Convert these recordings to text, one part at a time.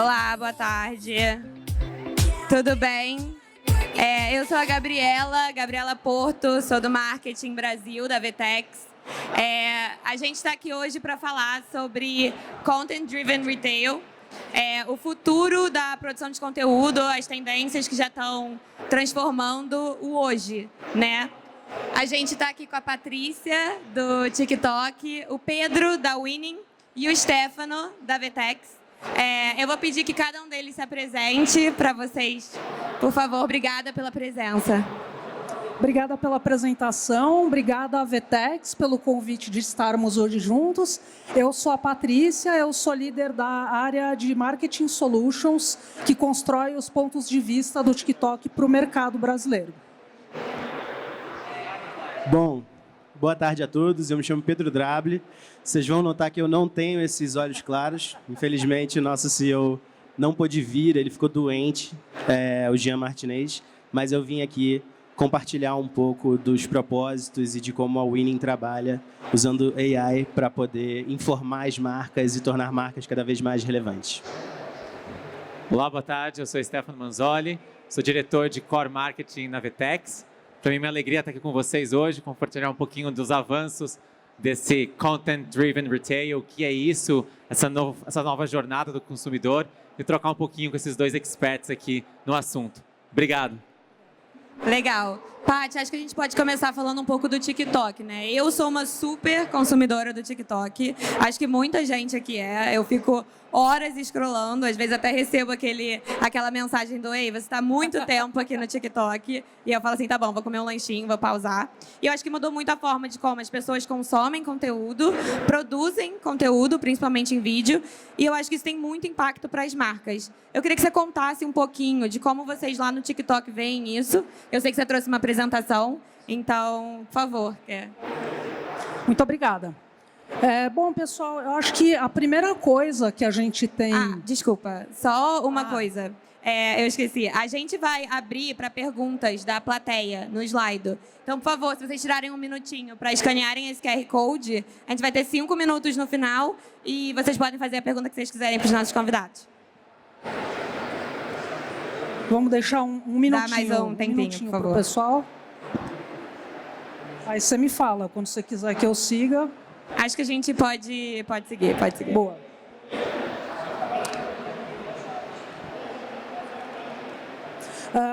Olá, boa tarde. Tudo bem? Eu sou a Gabriela Porto, sou do Marketing Brasil, da VTEX. A gente está aqui hoje para falar sobre Content Driven Retail, o futuro da produção de conteúdo, as tendências que já estão transformando o hoje, né? A gente está aqui com a Patrícia, do TikTok, o Pedro, da Winning, e o Stefano, da VTEX. Eu vou pedir que cada um deles se apresente para vocês. Por favor, obrigada pela presença. Obrigada pela apresentação, obrigada à VTEX pelo convite de estarmos hoje juntos. Eu sou a Patrícia, eu sou líder da área de Marketing Solutions, que constrói os pontos de vista do TikTok para o mercado brasileiro. Bom, boa tarde a todos, eu me chamo Pedro Drable. Vocês vão notar que eu não tenho esses olhos claros. Infelizmente, o nosso CEO não pôde vir, ele ficou doente, o Jean Martinez, mas eu vim aqui compartilhar um pouco dos propósitos e de como a Winning trabalha usando AI para poder informar as marcas e tornar marcas cada vez mais relevantes. Olá, boa tarde, eu sou Stefano Manzoli, sou diretor de Core Marketing na VTEX. Para mim, é uma alegria estar aqui com vocês hoje, compartilhar um pouquinho dos avanços desse Content Driven Retail, o que é isso, essa nova jornada do consumidor, e trocar um pouquinho com esses dois experts aqui no assunto. Obrigado. Legal. Paty, acho que a gente pode começar falando um pouco do TikTok, né? Eu sou uma super consumidora do TikTok. Acho que muita gente aqui é. Eu fico horas scrollando, às vezes até recebo aquela mensagem do "Ei, você está muito tempo aqui no TikTok". E eu falo assim, tá bom, vou comer um lanchinho, vou pausar. E eu acho que mudou muito a forma de como as pessoas consomem conteúdo, produzem conteúdo, principalmente em vídeo. E eu acho que isso tem muito impacto para as marcas. Eu queria que você contasse um pouquinho de como vocês lá no TikTok veem isso. Eu sei que você trouxe uma apresentação, então, por favor. Muito obrigada. Bom, pessoal, eu acho que a primeira coisa que a gente tem... Desculpa, só uma coisa. Eu esqueci. A gente vai abrir para perguntas da plateia no Slido. Então, por favor, se vocês tirarem um minutinho para escanearem esse QR Code, a gente vai ter 5 minutos no final e vocês podem fazer a pergunta que vocês quiserem para os nossos convidados. Vamos deixar um minutinho. Dá mais um tempinho, por favor. Pro pessoal. Aí você me fala, quando você quiser que eu siga. Acho que a gente pode seguir. Boa.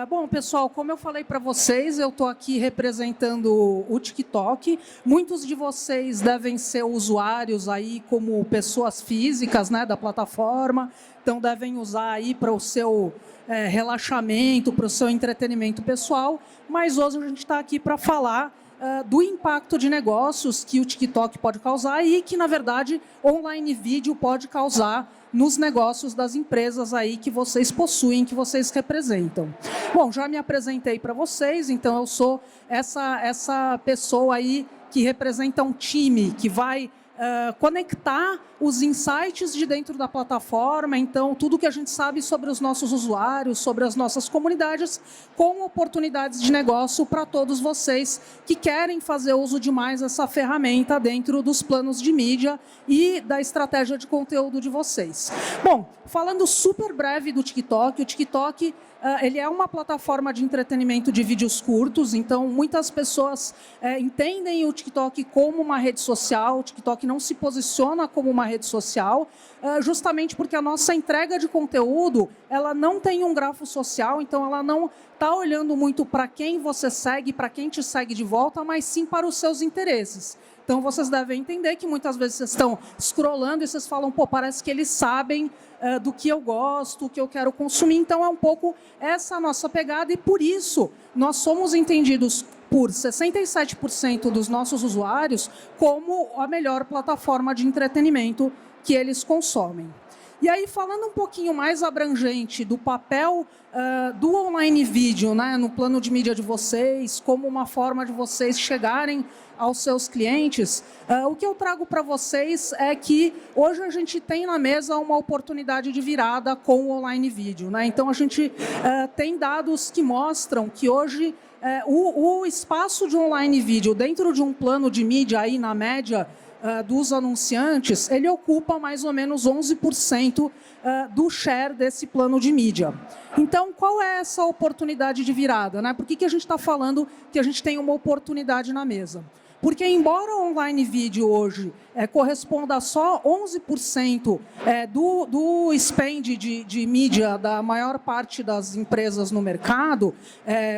Bom, pessoal, como eu falei para vocês, eu estou aqui representando o TikTok. Muitos de vocês devem ser usuários aí como pessoas físicas, né, da plataforma, então devem usar aí para o seu relaxamento, para o seu entretenimento pessoal. Mas hoje a gente está aqui para falar do impacto de negócios que o TikTok pode causar e que, na verdade, online vídeo pode causar nos negócios das empresas aí que vocês possuem, que vocês representam. Bom, já me apresentei para vocês, então eu sou essa pessoa aí que representa um time que vai conectar os insights de dentro da plataforma, então tudo que a gente sabe sobre os nossos usuários, sobre as nossas comunidades, com oportunidades de negócio para todos vocês que querem fazer uso de mais essa ferramenta dentro dos planos de mídia e da estratégia de conteúdo de vocês. Bom, falando super breve do TikTok, o TikTok ele é uma plataforma de entretenimento de vídeos curtos, então muitas pessoas entendem o TikTok como uma rede social. O TikTok não se posiciona como uma rede social, justamente porque a nossa entrega de conteúdo ela não tem um grafo social, então ela não está olhando muito para quem você segue, para quem te segue de volta, mas sim para os seus interesses. Então, vocês devem entender que muitas vezes vocês estão scrollando e vocês falam, pô, parece que eles sabem do que eu gosto, o que eu quero consumir. Então, é um pouco essa a nossa pegada e, por isso, nós somos entendidos por 67% dos nossos usuários como a melhor plataforma de entretenimento que eles consomem. E aí, falando um pouquinho mais abrangente do papel do online vídeo, né, no plano de mídia de vocês, como uma forma de vocês chegarem aos seus clientes, o que eu trago para vocês é que hoje a gente tem na mesa uma oportunidade de virada com o online vídeo, né? Então, a gente tem dados que mostram que hoje o espaço de online vídeo dentro de um plano de mídia aí, na média, dos anunciantes, ele ocupa mais ou menos 11% do share desse plano de mídia. Então, qual é essa oportunidade de virada, né? Por que a gente está falando que a gente tem uma oportunidade na mesa? Porque, embora o online vídeo hoje corresponda a só 11% do spend de mídia da maior parte das empresas no mercado,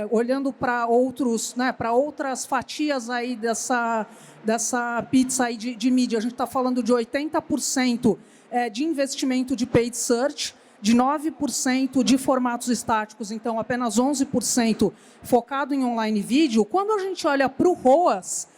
olhando para outras fatias aí dessa pizza aí de mídia, a gente está falando de 80% de investimento de paid search, de 9% de formatos estáticos, então apenas 11% focado em online vídeo. Quando a gente olha para o ROAS,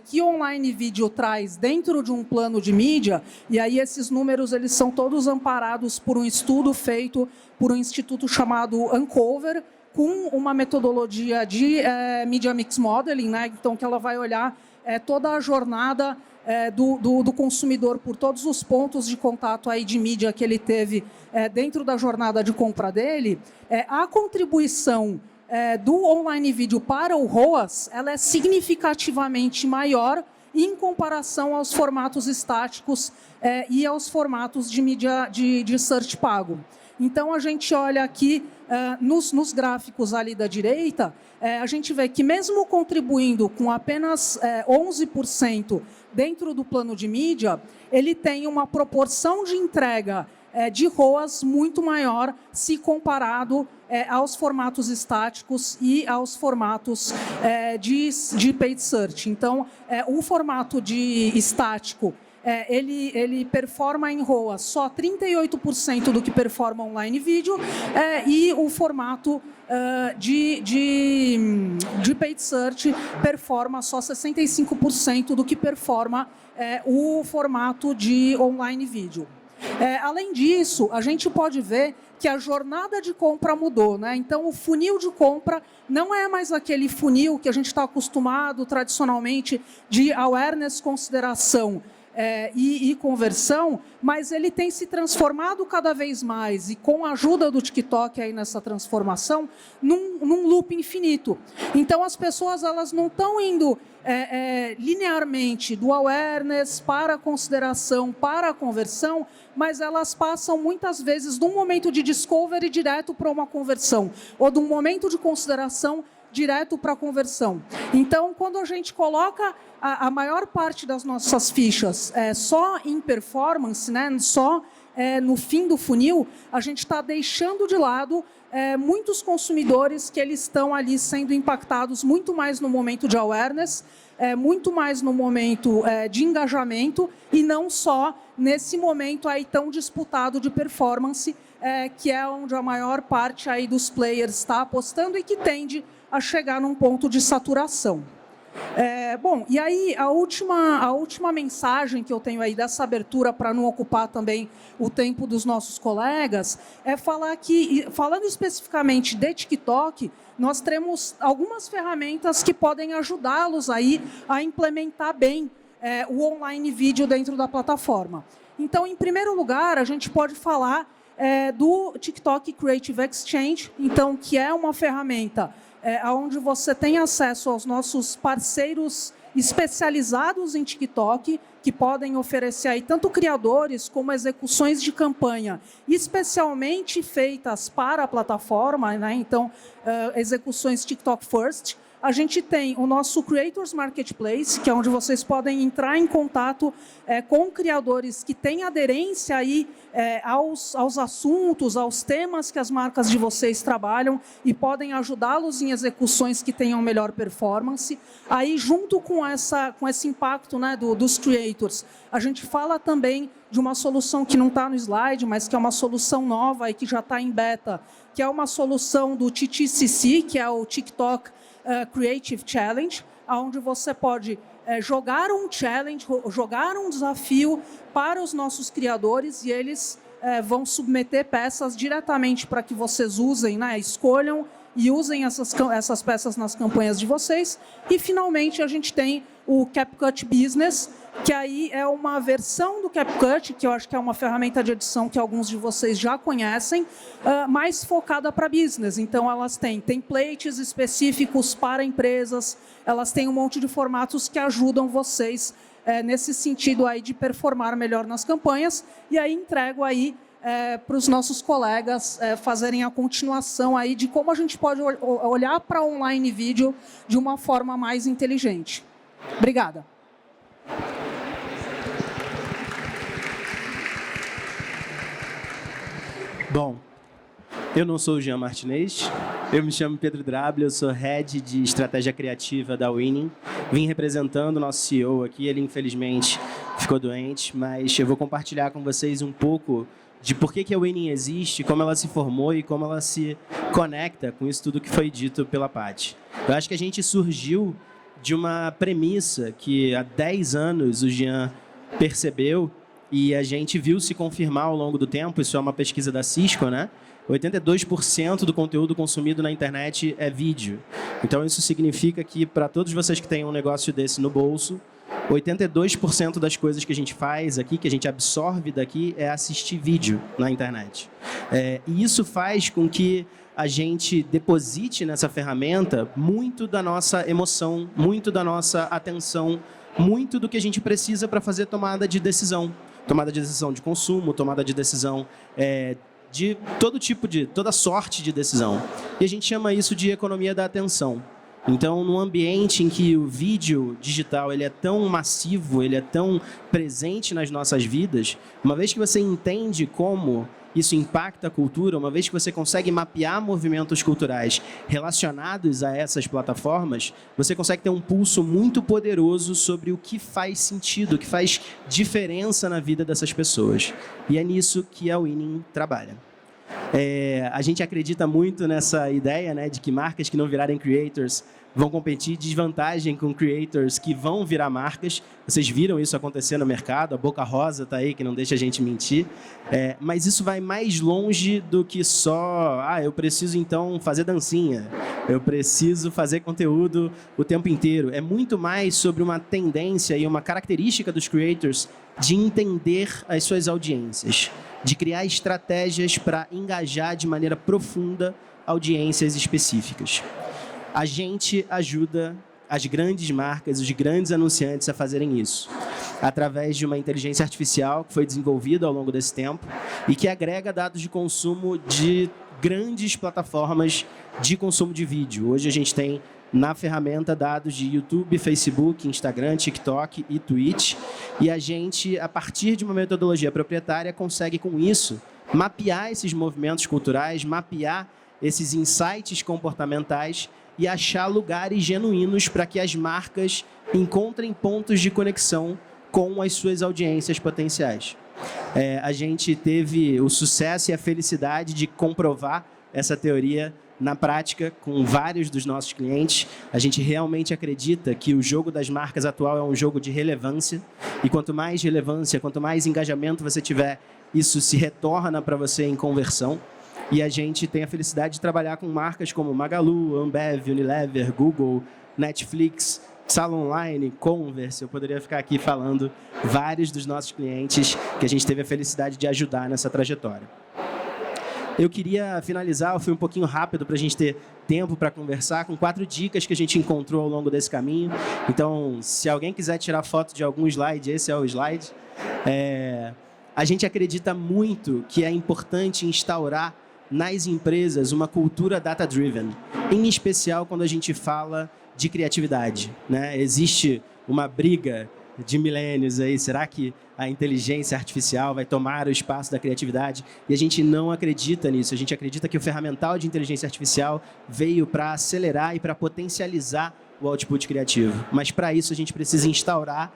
que online vídeo traz dentro de um plano de mídia, e aí esses números eles são todos amparados por um estudo feito por um instituto chamado Uncover, com uma metodologia de Media Mix Modeling, né? Então, que ela vai olhar toda a jornada do consumidor por todos os pontos de contato aí de mídia que ele teve dentro da jornada de compra dele. A contribuição do online vídeo para o ROAS, ela é significativamente maior em comparação aos formatos estáticos e aos formatos de mídia de search pago. Então, a gente olha aqui nos gráficos ali da direita, a gente vê que mesmo contribuindo com apenas 11% dentro do plano de mídia, ele tem uma proporção de entrega de ROAS muito maior se comparado aos formatos estáticos e aos formatos de paid search. Então, o formato de estático, ele performa em ROAS só 38% do que performa online vídeo, e o formato de paid search performa só 65% do que performa o formato de online vídeo. Além disso, a gente pode ver que a jornada de compra mudou, né? Então, o funil de compra não é mais aquele funil que a gente está acostumado tradicionalmente de awareness, consideração e conversão, mas ele tem se transformado cada vez mais, e com a ajuda do TikTok aí nessa transformação, num loop infinito. Então, as pessoas elas não estão indo linearmente do awareness para a consideração, para a conversão, mas elas passam muitas vezes de um momento de discovery direto para uma conversão, ou de um momento de consideração direto para a conversão. Então, quando a gente coloca a maior parte das nossas fichas só em performance, né, só no fim do funil, a gente está deixando de lado muitos consumidores que eles estão ali sendo impactados muito mais no momento de awareness, muito mais no momento de engajamento, e não só nesse momento aí tão disputado de performance, que é onde a maior parte aí dos players está apostando e que tende a chegar num ponto de saturação. Bom, e aí a última mensagem que eu tenho aí dessa abertura, para não ocupar também o tempo dos nossos colegas, é falar que, falando especificamente de TikTok, nós temos algumas ferramentas que podem ajudá-los aí a implementar bem o online vídeo dentro da plataforma. Então, em primeiro lugar, a gente pode falar do TikTok Creative Exchange, então, que é uma ferramenta onde você tem acesso aos nossos parceiros especializados em TikTok, que podem oferecer aí tanto criadores como execuções de campanha, especialmente feitas para a plataforma, né? Então, execuções TikTok First. A gente tem o nosso Creators Marketplace, que é onde vocês podem entrar em contato com criadores que têm aderência aí, aos assuntos, aos temas que as marcas de vocês trabalham, e podem ajudá-los em execuções que tenham melhor performance. Aí, junto com esse impacto, né, dos creators, a gente fala também de uma solução que não está no slide, mas que é uma solução nova e que já está em beta, que é uma solução do TTCC, que é o TikTok Creative Challenge, onde você pode jogar um challenge, jogar um desafio para os nossos criadores, e eles vão submeter peças diretamente para que vocês usem, né, escolham e usem essas peças nas campanhas de vocês. E, finalmente, a gente tem o CapCut Business, que aí é uma versão do CapCut, que eu acho que é uma ferramenta de edição que alguns de vocês já conhecem, mais focada para business. Então, elas têm templates específicos para empresas, elas têm um monte de formatos que ajudam vocês nesse sentido aí de performar melhor nas campanhas, e aí entrego aí para os nossos colegas fazerem a continuação aí de como a gente pode olhar para online vídeo de uma forma mais inteligente. Obrigada. Bom, eu não sou o Jean Martinez, eu me chamo Pedro Drable, eu sou Head de Estratégia Criativa da Winning. Vim representando o nosso CEO aqui, ele infelizmente ficou doente, mas eu vou compartilhar com vocês um pouco de por que a Winning existe, como ela se formou e como ela se conecta com isso tudo que foi dito pela Paty. Eu acho que a gente surgiu de uma premissa que há 10 anos o Jean percebeu e a gente viu se confirmar ao longo do tempo. Isso é uma pesquisa da Cisco, né? 82% do conteúdo consumido na internet é vídeo. Então, isso significa que, para todos vocês que têm um negócio desse no bolso, 82% das coisas que a gente faz aqui, que a gente absorve daqui, é assistir vídeo na internet. E isso faz com que a gente deposite nessa ferramenta muito da nossa emoção, muito da nossa atenção, muito do que a gente precisa para fazer tomada de decisão. Tomada de decisão de consumo, tomada de decisão de toda sorte de decisão. E a gente chama isso de economia da atenção. Então, num ambiente em que o vídeo digital ele é tão massivo, ele é tão presente nas nossas vidas, uma vez que você entende como isso impacta a cultura, uma vez que você consegue mapear movimentos culturais relacionados a essas plataformas, você consegue ter um pulso muito poderoso sobre o que faz sentido, o que faz diferença na vida dessas pessoas. E é nisso que a Winning trabalha. A gente acredita muito nessa ideia, né, de que marcas que não virarem creators vão competir desvantagem com creators que vão virar marcas. Vocês viram isso acontecer no mercado, a Boca Rosa está aí, que não deixa a gente mentir. Mas isso vai mais longe do que só, eu preciso então fazer dancinha, eu preciso fazer conteúdo o tempo inteiro. É muito mais sobre uma tendência e uma característica dos creators de entender as suas audiências, de criar estratégias para engajar de maneira profunda audiências específicas. A gente ajuda as grandes marcas, os grandes anunciantes a fazerem isso, através de uma inteligência artificial que foi desenvolvida ao longo desse tempo e que agrega dados de consumo de grandes plataformas de consumo de vídeo. Hoje a gente tem na ferramenta dados de YouTube, Facebook, Instagram, TikTok e Twitch. E a gente, a partir de uma metodologia proprietária, consegue com isso mapear esses movimentos culturais, mapear esses insights comportamentais e achar lugares genuínos para que as marcas encontrem pontos de conexão com as suas audiências potenciais. A gente teve o sucesso e a felicidade de comprovar essa teoria na prática com vários dos nossos clientes. A gente realmente acredita que o jogo das marcas atual é um jogo de relevância, e quanto mais relevância, quanto mais engajamento você tiver, isso se retorna para você em conversão. E a gente tem a felicidade de trabalhar com marcas como Magalu, Ambev, Unilever, Google, Netflix, Sala Online, Converse. Eu poderia ficar aqui falando vários dos nossos clientes que a gente teve a felicidade de ajudar nessa trajetória. Eu queria finalizar, eu fui um pouquinho rápido para a gente ter tempo para conversar, com 4 dicas que a gente encontrou ao longo desse caminho. Então, se alguém quiser tirar foto de algum slide, esse é o slide. A gente acredita muito que é importante instaurar nas empresas uma cultura data-driven, em especial quando a gente fala de criatividade, né? Existe uma briga de milênios aí, será que a inteligência artificial vai tomar o espaço da criatividade? E a gente não acredita nisso, a gente acredita que o ferramental de inteligência artificial veio para acelerar e para potencializar o output criativo. Mas para isso a gente precisa instaurar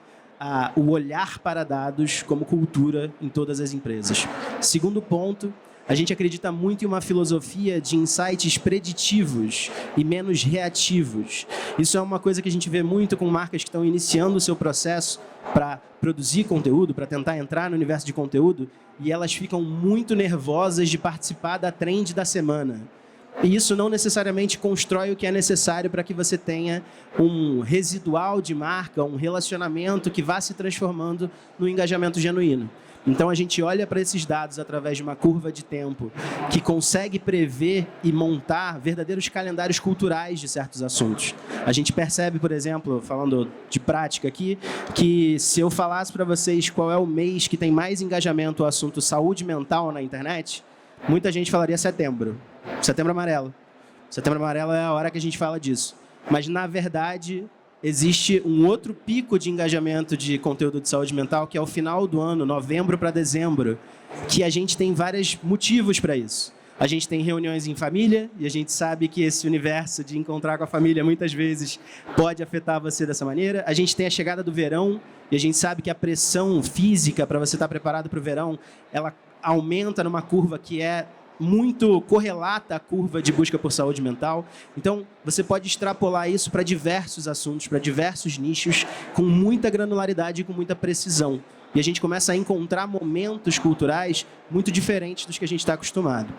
o olhar para dados como cultura em todas as empresas. Segundo ponto, a gente acredita muito em uma filosofia de insights preditivos e menos reativos. Isso é uma coisa que a gente vê muito com marcas que estão iniciando o seu processo para produzir conteúdo, para tentar entrar no universo de conteúdo, e elas ficam muito nervosas de participar da trend da semana. E isso não necessariamente constrói o que é necessário para que você tenha um residual de marca, um relacionamento que vá se transformando no engajamento genuíno. Então, a gente olha para esses dados através de uma curva de tempo que consegue prever e montar verdadeiros calendários culturais de certos assuntos. A gente percebe, por exemplo, falando de prática aqui, que se eu falasse para vocês qual é o mês que tem mais engajamento ao assunto saúde mental na internet, muita gente falaria setembro. Setembro amarelo. Setembro amarelo é a hora que a gente fala disso. Mas, na verdade, existe um outro pico de engajamento de conteúdo de saúde mental, que é o final do ano, novembro para dezembro, que a gente tem vários motivos para isso. A gente tem reuniões em família, e a gente sabe que esse universo de encontrar com a família muitas vezes pode afetar você dessa maneira. A gente tem a chegada do verão, e a gente sabe que a pressão física para você estar preparado para o verão, ela aumenta numa curva que é muito correlata à curva de busca por saúde mental. Então, você pode extrapolar isso para diversos assuntos, para diversos nichos, com muita granularidade e com muita precisão. E a gente começa a encontrar momentos culturais muito diferentes dos que a gente está acostumado.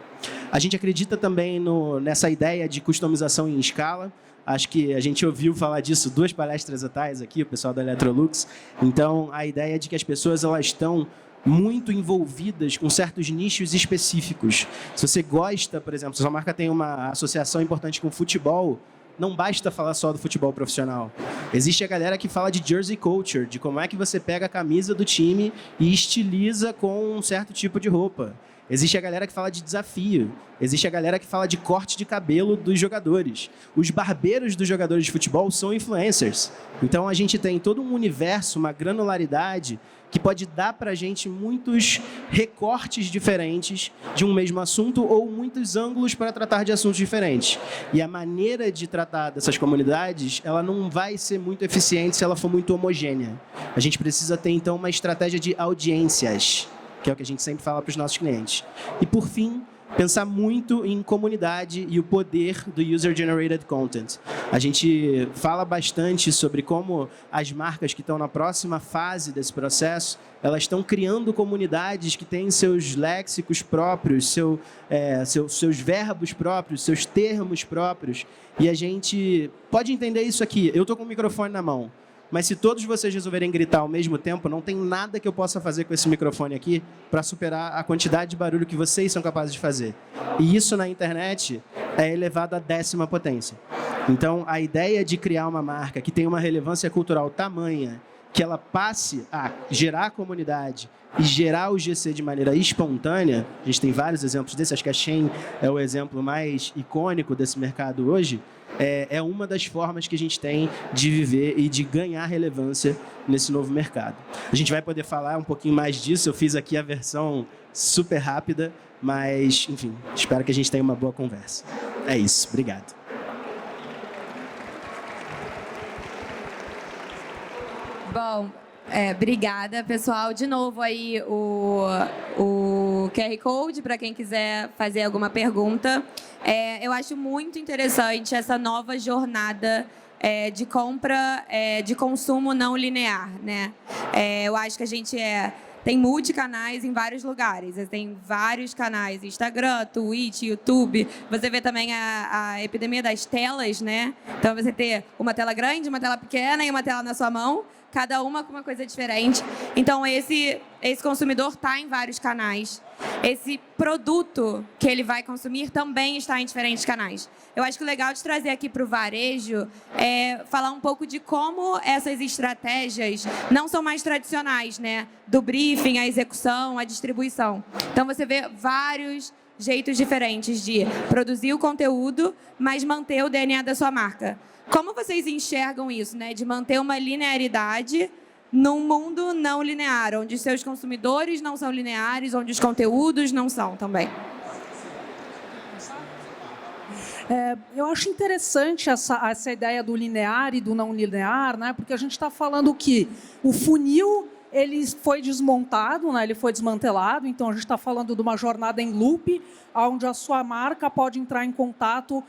A gente acredita também nessa ideia de customização em escala. Acho que a gente ouviu falar disso 2 palestras atrás aqui, o pessoal da Electrolux. Então, a ideia de que as pessoas elas estão muito envolvidas com certos nichos específicos. Se você gosta, por exemplo, se a sua marca tem uma associação importante com futebol, não basta falar só do futebol profissional. Existe a galera que fala de jersey culture, de como é que você pega a camisa do time e estiliza com um certo tipo de roupa. Existe a galera que fala de desafio. Existe a galera que fala de corte de cabelo dos jogadores. Os barbeiros dos jogadores de futebol são influencers. Então, a gente tem todo um universo, uma granularidade que pode dar para a gente muitos recortes diferentes de um mesmo assunto ou muitos ângulos para tratar de assuntos diferentes. E a maneira de tratar dessas comunidades, ela não vai ser muito eficiente se ela for muito homogênea. A gente precisa ter, então, uma estratégia de audiências, que é o que a gente sempre fala para os nossos clientes. E, por fim, pensar muito em comunidade e o poder do User-Generated Content. A gente fala bastante sobre como as marcas que estão na próxima fase desse processo, elas estão criando comunidades que têm seus léxicos próprios, seus verbos próprios, seus termos próprios. E a gente pode entender isso aqui. Eu estou com o microfone na mão. Mas se todos vocês resolverem gritar ao mesmo tempo, não tem nada que eu possa fazer com esse microfone aqui para superar a quantidade de barulho que vocês são capazes de fazer. E isso na internet é elevado à 10ª potência. Então, a ideia de criar uma marca que tenha uma relevância cultural tamanha, que ela passe a gerar comunidade e gerar o GC de maneira espontânea, a gente tem vários exemplos desse, acho que a Shein é o exemplo mais icônico desse mercado hoje, é uma das formas que a gente tem de viver e de ganhar relevância nesse novo mercado. A gente vai poder falar um pouquinho mais disso, eu fiz aqui a versão super rápida, mas, enfim, espero que a gente tenha uma boa conversa. É isso, obrigado. Bom, obrigada, pessoal. De novo aí o QR Code para quem quiser fazer alguma pergunta. Eu acho muito interessante essa nova jornada de compra, de consumo não linear, né? Eu acho que a gente tem multicanais em vários lugares. Tem vários canais, Instagram, Twitch, YouTube. Você vê também a epidemia das telas, né? Então, você ter uma tela grande, uma tela pequena e uma tela na sua mão, cada uma com uma coisa diferente. Então, esse consumidor está em vários canais. Esse produto que ele vai consumir também está em diferentes canais. Eu acho que o legal de trazer aqui para o varejo é falar um pouco de como essas estratégias não são mais tradicionais, né? Do briefing, a execução, a distribuição. Então, você vê vários jeitos diferentes de produzir o conteúdo, mas manter o DNA da sua marca. Como vocês enxergam isso, né? De manter uma linearidade num mundo não linear, onde seus consumidores não são lineares, onde os conteúdos não são também. Eu acho interessante essa ideia do linear e do não linear, né? Porque a gente está falando que o funil ele foi desmontado, né? Ele foi desmantelado, então a gente está falando de uma jornada em loop, onde a sua marca pode entrar em contato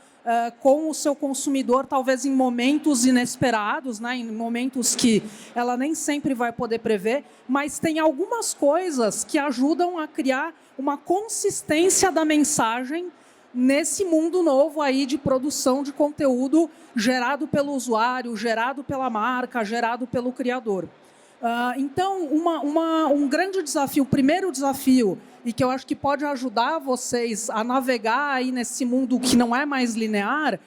com o seu consumidor, talvez em momentos inesperados, né? Em momentos que ela nem sempre vai poder prever, mas tem algumas coisas que ajudam a criar uma consistência da mensagem nesse mundo novo aí de produção de conteúdo gerado pelo usuário, gerado pela marca, gerado pelo criador. Então, um grande desafio, o primeiro desafio, e que eu acho que pode ajudar vocês a navegar aí nesse mundo que não é mais linear,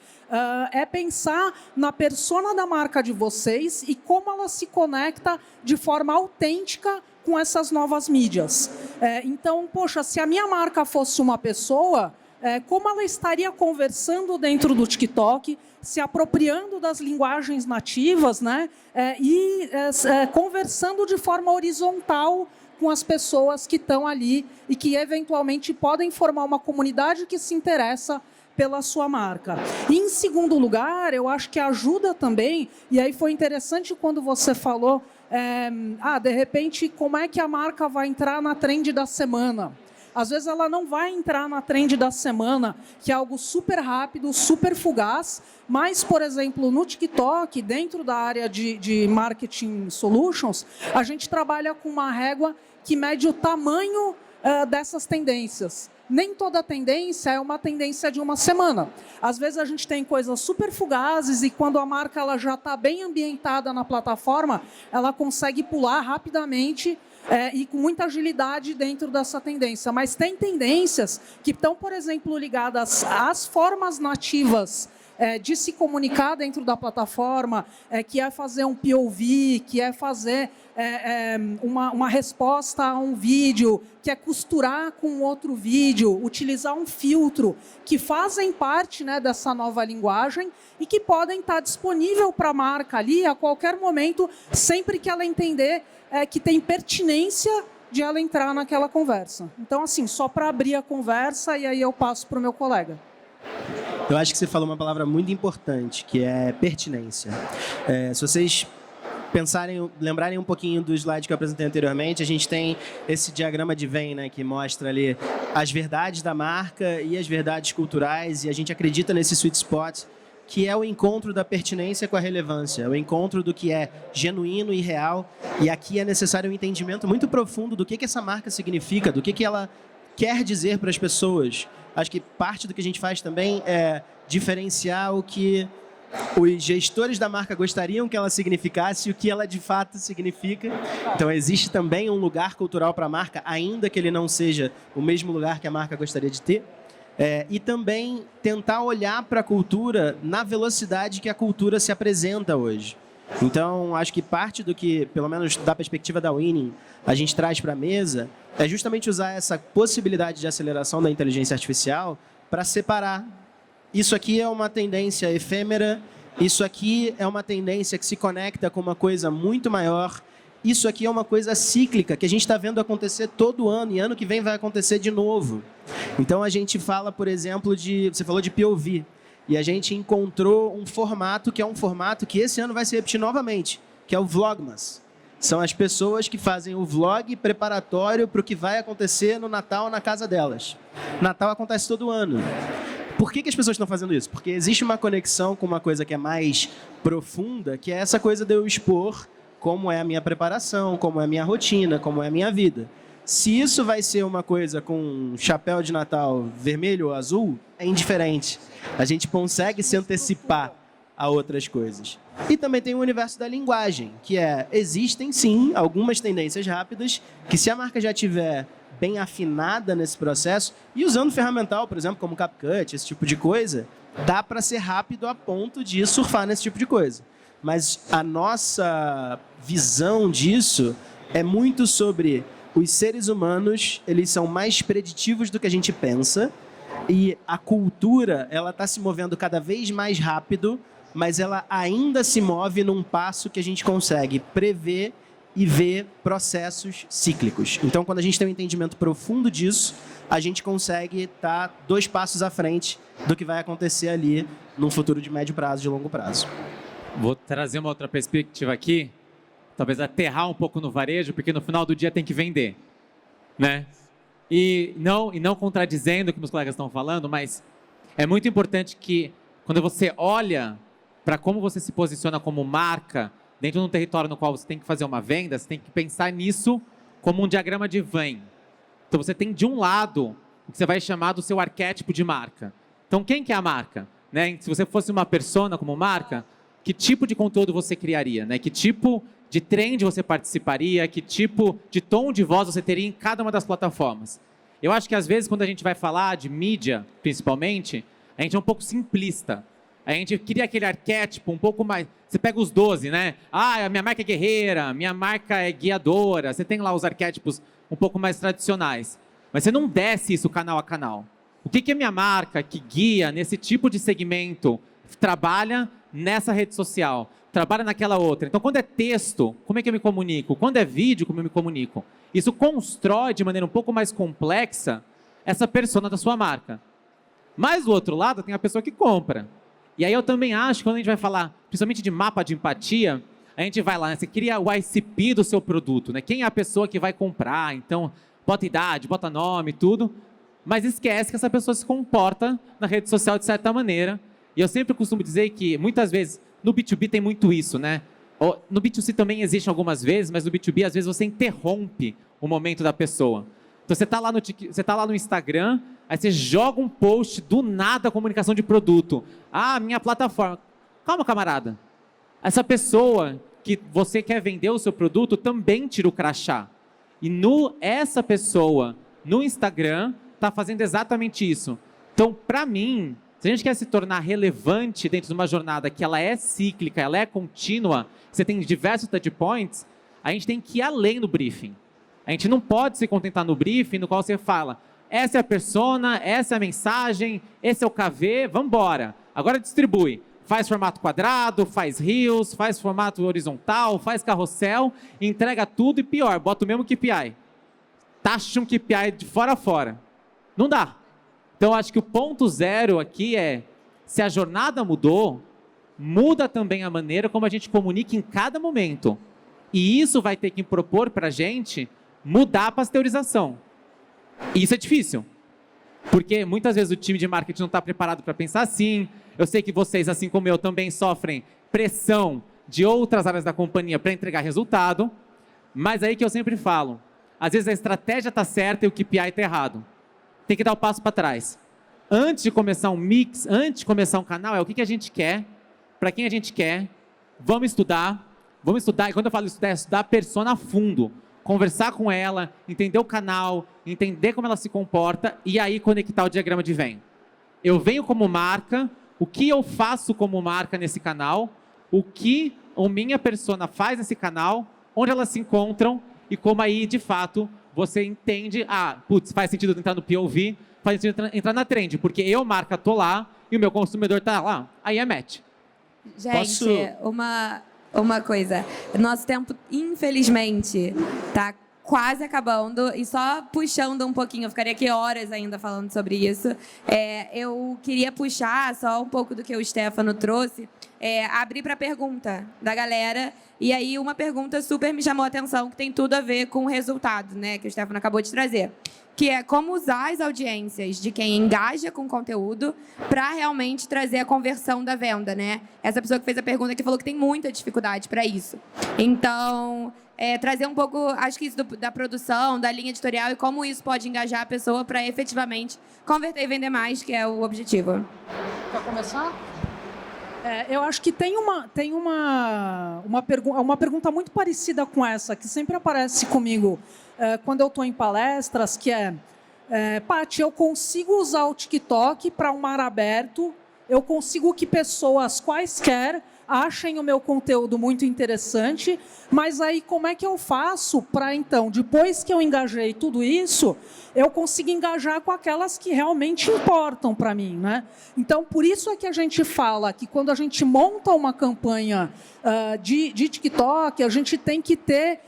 é pensar na persona da marca de vocês e como ela se conecta de forma autêntica com essas novas mídias. Então, poxa, se a minha marca fosse uma pessoa, como ela estaria conversando dentro do TikTok, se apropriando das linguagens nativas, né, e conversando de forma horizontal com as pessoas que estão ali e que, eventualmente, podem formar uma comunidade que se interessa pela sua marca. E, em segundo lugar, eu acho que ajuda também, e aí foi interessante quando você falou, de repente, como é que a marca vai entrar na trend da semana? Às vezes ela não vai entrar na trend da semana, que é algo super rápido, super fugaz, mas, por exemplo, no TikTok, dentro da área de Marketing Solutions, a gente trabalha com uma régua que mede o tamanho dessas tendências. Nem toda tendência é uma tendência de uma semana. Às vezes a gente tem coisas super fugazes e quando a marca ela já está bem ambientada na plataforma, ela consegue pular rapidamente e com muita agilidade dentro dessa tendência. Mas tem tendências que estão, por exemplo, ligadas às formas nativas de se comunicar dentro da plataforma, que é fazer um POV, que é fazer uma resposta a um vídeo, que é costurar com outro vídeo, utilizar um filtro, que fazem parte, né, dessa nova linguagem e que podem estar disponível para a marca ali a qualquer momento, sempre que ela entender que tem pertinência de ela entrar naquela conversa. Então, assim, só para abrir a conversa e aí eu passo para o meu colega. Eu acho que você falou uma palavra muito importante, que é pertinência. Se vocês lembrarem um pouquinho do slide que eu apresentei anteriormente, a gente tem esse diagrama de Venn, né, que mostra ali as verdades da marca e as verdades culturais, e a gente acredita nesse sweet spot, que é o encontro da pertinência com a relevância, o encontro do que é genuíno e real, e aqui é necessário um entendimento muito profundo do que essa marca significa, do que ela quer dizer para as pessoas. Acho que parte do que a gente faz também é diferenciar o que os gestores da marca gostariam que ela significasse e o que ela de fato significa. Então, existe também um lugar cultural para a marca, ainda que ele não seja o mesmo lugar que a marca gostaria de ter. E também tentar olhar para a cultura na velocidade que a cultura se apresenta hoje. Então, acho que parte do que, pelo menos da perspectiva da Winning, a gente traz para a mesa é justamente usar essa possibilidade de aceleração da inteligência artificial para separar. Isso aqui é uma tendência efêmera, isso aqui é uma tendência que se conecta com uma coisa muito maior, isso aqui é uma coisa cíclica, que a gente está vendo acontecer todo ano, e ano que vem vai acontecer de novo. Então, a gente fala, por exemplo, você falou de POV, e a gente encontrou um formato que é um formato que esse ano vai se repetir novamente, que é o Vlogmas. São as pessoas que fazem o vlog preparatório para o que vai acontecer no Natal na casa delas. Natal acontece todo ano. Por que as pessoas estão fazendo isso? Porque existe uma conexão com uma coisa que é mais profunda, que é essa coisa de eu expor como é a minha preparação, como é a minha rotina, como é a minha vida. Se isso vai ser uma coisa com um chapéu de Natal vermelho ou azul, é indiferente. A gente consegue se antecipar a outras coisas. E também tem o universo da linguagem, que existem sim algumas tendências rápidas, que se a marca já tiver bem afinada nesse processo, e usando ferramental, por exemplo, como CapCut, esse tipo de coisa, dá para ser rápido a ponto de surfar nesse tipo de coisa. Mas a nossa visão disso é muito sobre os seres humanos, eles são mais preditivos do que a gente pensa, e a cultura ela está se movendo cada vez mais rápido, mas ela ainda se move num passo que a gente consegue prever e ver processos cíclicos. Então, quando a gente tem um entendimento profundo disso, a gente consegue estar 2 passos à frente do que vai acontecer ali num futuro de médio prazo, de longo prazo. Vou trazer uma outra perspectiva aqui, talvez aterrar um pouco no varejo, porque no final do dia tem que vender, né? E não contradizendo o que meus colegas estão falando, mas é muito importante que quando você olha para como você se posiciona como marca dentro de um território no qual você tem que fazer uma venda, você tem que pensar nisso como um diagrama de Venn. Então você tem de um lado o que você vai chamar do seu arquétipo de marca. Então quem que é a marca? Né? Se você fosse uma persona como marca, que tipo de conteúdo você criaria? Né? Que tipo de trend você participaria, que tipo de tom de voz você teria em cada uma das plataformas. Eu acho que às vezes quando a gente vai falar de mídia, principalmente, a gente é um pouco simplista. A gente cria aquele arquétipo um pouco mais... Você pega os 12, né? Ah, a minha marca é guerreira, minha marca é guiadora. Você tem lá os arquétipos um pouco mais tradicionais. Mas você não desce isso canal a canal. O que é minha marca que guia nesse tipo de segmento? Trabalha nessa rede social, trabalha naquela outra. Então, quando é texto, como é que eu me comunico? Quando é vídeo, como eu me comunico? Isso constrói de maneira um pouco mais complexa essa persona da sua marca. Mas, do outro lado, tem a pessoa que compra. E aí eu também acho que quando a gente vai falar, principalmente de mapa de empatia, a gente vai lá, né? Você cria o ICP do seu produto, né? Quem é a pessoa que vai comprar? Então, bota idade, bota nome, tudo. Mas esquece que essa pessoa se comporta na rede social de certa maneira. E eu sempre costumo dizer que, muitas vezes, no B2B tem muito isso, né? No B2C também existe algumas vezes, mas no B2B, às vezes, você interrompe o momento da pessoa. Então, você está lá no Instagram, aí você joga um post do nada, comunicação de produto. Ah, minha plataforma. Calma, camarada. Essa pessoa que você quer vender o seu produto também tira o crachá. E essa pessoa, no Instagram, está fazendo exatamente isso. Então, para mim, se a gente quer se tornar relevante dentro de uma jornada que ela é cíclica, ela é contínua, você tem diversos touch points, a gente tem que ir além do briefing. A gente não pode se contentar no briefing no qual você fala, essa é a persona, essa é a mensagem, esse é o KV, vamos embora. Agora distribui. Faz formato quadrado, faz reels, faz formato horizontal, faz carrossel, entrega tudo e pior, bota o mesmo KPI. Taxa um KPI de fora a fora. Não dá. Então, acho que o ponto zero aqui é, se a jornada mudou, muda também a maneira como a gente comunica em cada momento. E isso vai ter que propor para a gente mudar a pasteurização. E isso é difícil. Porque muitas vezes o time de marketing não está preparado para pensar assim. Eu sei que vocês, assim como eu, também sofrem pressão de outras áreas da companhia para entregar resultado. Mas aí que eu sempre falo, às vezes a estratégia está certa e o KPI está errado. Tem que dar o passo para trás. Antes de começar um mix, antes de começar um canal, é o que a gente quer, para quem a gente quer, vamos estudar, e quando eu falo estudar, é estudar a persona a fundo, conversar com ela, entender o canal, entender como ela se comporta, e aí conectar o diagrama de Venn. Eu venho como marca, o que eu faço como marca nesse canal, o que a minha persona faz nesse canal, onde elas se encontram, e como aí, de fato, você entende, faz sentido entrar no POV, faz sentido entrar na trend, porque eu, marca, tô lá e o meu consumidor tá lá. Aí é match. Gente, uma coisa. Nosso tempo, infelizmente, tá quase acabando. E só puxando um pouquinho, eu ficaria aqui horas ainda falando sobre isso. Eu queria puxar só um pouco do que o Stefano trouxe, abrir para pergunta da galera. E aí, uma pergunta super me chamou a atenção, que tem tudo a ver com o resultado, né, que o Stefano acabou de trazer. Que é como usar as audiências de quem engaja com conteúdo para realmente trazer a conversão da venda, né? Essa pessoa que fez a pergunta que falou que tem muita dificuldade para isso. Então, trazer um pouco, acho que isso da produção, da linha editorial e como isso pode engajar a pessoa para efetivamente converter e vender mais, que é o objetivo. Quer começar? Eu acho que tem uma pergunta muito parecida com essa, que sempre aparece comigo quando eu estou em palestras, que Paty, eu consigo usar o TikTok para um mar aberto, eu consigo que pessoas quaisquer achem o meu conteúdo muito interessante, mas aí como é que eu faço para, então, depois que eu engajei tudo isso, eu consigo engajar com aquelas que realmente importam para mim, né? Então, por isso é que a gente fala que quando a gente monta uma campanha de TikTok, a gente tem que ter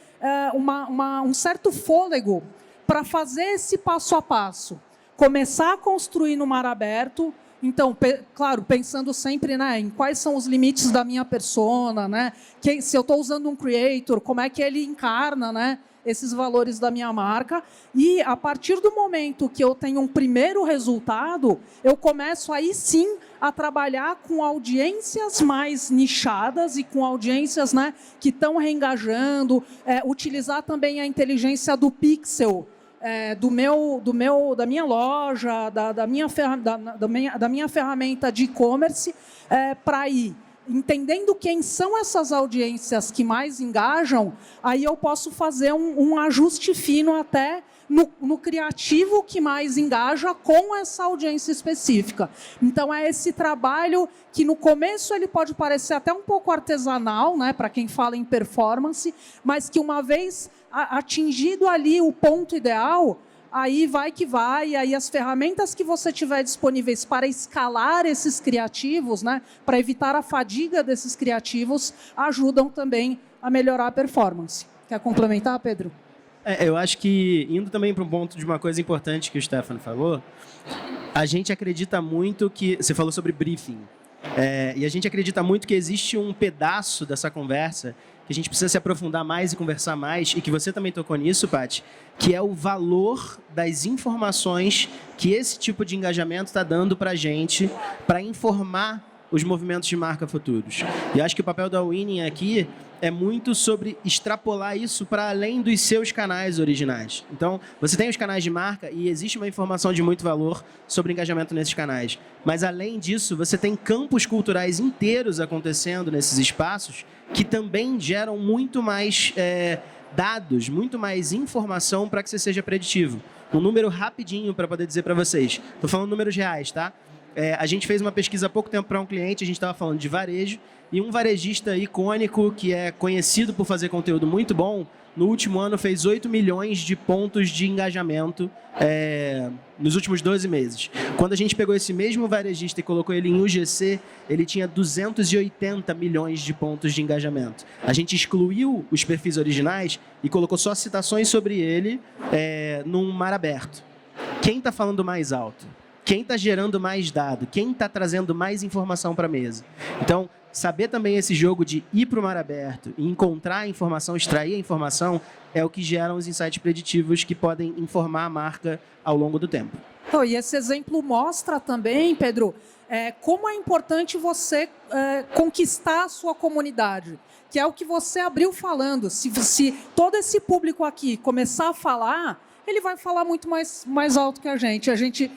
um certo fôlego para fazer esse passo a passo. Começar a construir no mar aberto. Então, claro, pensando sempre, né, em quais são os limites da minha persona, né? Se eu estou usando um creator, como é que ele encarna, né, esses valores da minha marca. E, a partir do momento que eu tenho um primeiro resultado, eu começo aí sim a trabalhar com audiências mais nichadas e com audiências, né, que estão reengajando, utilizar também a inteligência do pixel, da minha loja, da minha ferramenta de e-commerce, para ir entendendo quem são essas audiências que mais engajam, aí eu posso fazer um ajuste fino até no criativo que mais engaja com essa audiência específica. Então, é esse trabalho que, no começo, ele pode parecer até um pouco artesanal, né, para quem fala em performance, mas que, uma vez atingido ali o ponto ideal, aí vai que vai, e aí as ferramentas que você tiver disponíveis para escalar esses criativos, né, para evitar a fadiga desses criativos, ajudam também a melhorar a performance. Quer complementar, Pedro? Eu acho que, indo também para um ponto de uma coisa importante que o Stefano falou, a gente acredita muito que... Você falou sobre briefing. E a gente acredita muito que existe um pedaço dessa conversa que a gente precisa se aprofundar mais e conversar mais, e que você também tocou nisso, Paty, que é o valor das informações que esse tipo de engajamento está dando para a gente, para informar os movimentos de marca futuros. E acho que o papel da Winning aqui é muito sobre extrapolar isso para além dos seus canais originais. Então, você tem os canais de marca e existe uma informação de muito valor sobre engajamento nesses canais. Mas, além disso, você tem campos culturais inteiros acontecendo nesses espaços que também geram muito mais dados, muito mais informação para que você seja preditivo. Um número rapidinho para poder dizer para vocês. Estou falando números reais, tá? A gente fez uma pesquisa há pouco tempo para um cliente, a gente estava falando de varejo, e um varejista icônico, que é conhecido por fazer conteúdo muito bom, no último ano fez 8 milhões de pontos de engajamento nos últimos 12 meses. Quando a gente pegou esse mesmo varejista e colocou ele em UGC, ele tinha 280 milhões de pontos de engajamento. A gente excluiu os perfis originais e colocou só citações sobre ele num mar aberto. Quem está falando mais alto? Quem está gerando mais dado? Quem está trazendo mais informação para a mesa? Então, saber também esse jogo de ir para o mar aberto e encontrar a informação, extrair a informação, é o que gera os insights preditivos que podem informar a marca ao longo do tempo. Oh, e esse exemplo mostra também, Pedro, como é importante você conquistar a sua comunidade, que é o que você abriu falando. Se todo esse público aqui começar a falar, ele vai falar muito mais alto que a gente. A gente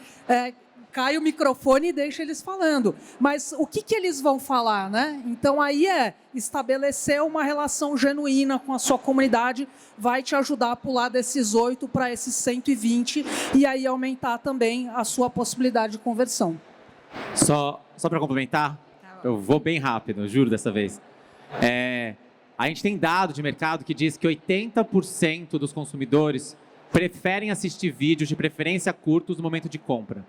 cai o microfone e deixa eles falando. Mas o que eles vão falar, né? Então, aí estabelecer uma relação genuína com a sua comunidade vai te ajudar a pular desses 8 para esses 120 e aí aumentar também a sua possibilidade de conversão. Só para complementar, eu vou bem rápido, juro dessa vez. A gente tem dado de mercado que diz que 80% dos consumidores preferem assistir vídeos, de preferência curtos, no momento de compra.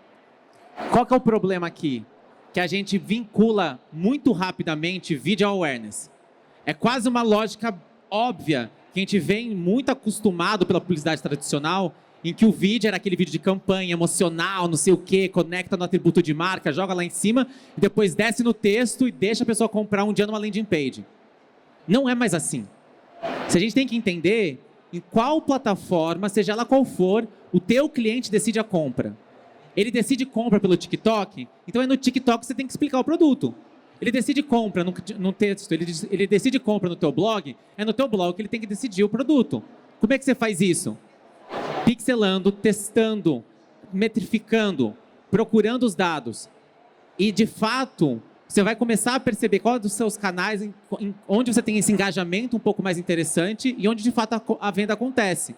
Qual que é o problema aqui? Que a gente vincula muito rapidamente video awareness. É quase uma lógica óbvia que a gente vem muito acostumado pela publicidade tradicional, em que o vídeo era aquele vídeo de campanha, emocional, não sei o quê, conecta no atributo de marca, joga lá em cima, e depois desce no texto e deixa a pessoa comprar um dia numa landing page. Não é mais assim. Se a gente tem que entender em qual plataforma, seja ela qual for, o teu cliente decide a compra. Ele decide compra pelo TikTok, então é no TikTok que você tem que explicar o produto. Ele decide compra no texto, ele decide compra no teu blog, é no teu blog que ele tem que decidir o produto. Como é que você faz isso? Pixelando, testando, metrificando, procurando os dados. E, de fato, você vai começar a perceber qual dos seus canais, onde você tem esse engajamento um pouco mais interessante e onde, de fato, a venda acontece.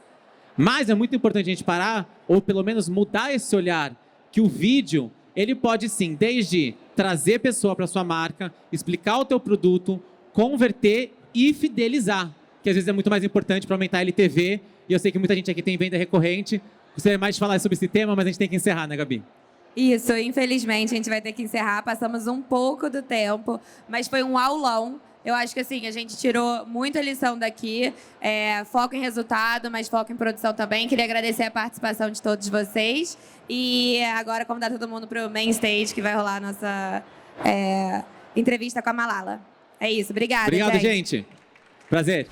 Mas é muito importante a gente parar, ou pelo menos mudar esse olhar, que o vídeo, ele pode sim, desde trazer pessoa para sua marca, explicar o teu produto, converter e fidelizar, que às vezes é muito mais importante para aumentar a LTV, e eu sei que muita gente aqui tem venda recorrente. Gostaria mais de falar sobre esse tema, mas a gente tem que encerrar, né, Gabi? Isso, infelizmente a gente vai ter que encerrar, passamos um pouco do tempo, mas foi um aulão. Eu acho que assim, a gente tirou muita lição daqui, foco em resultado, mas foco em produção também. Queria agradecer a participação de todos vocês e agora convidar todo mundo para o main stage, que vai rolar a nossa entrevista com a Malala. É isso, obrigada. Obrigado, gente. Prazer.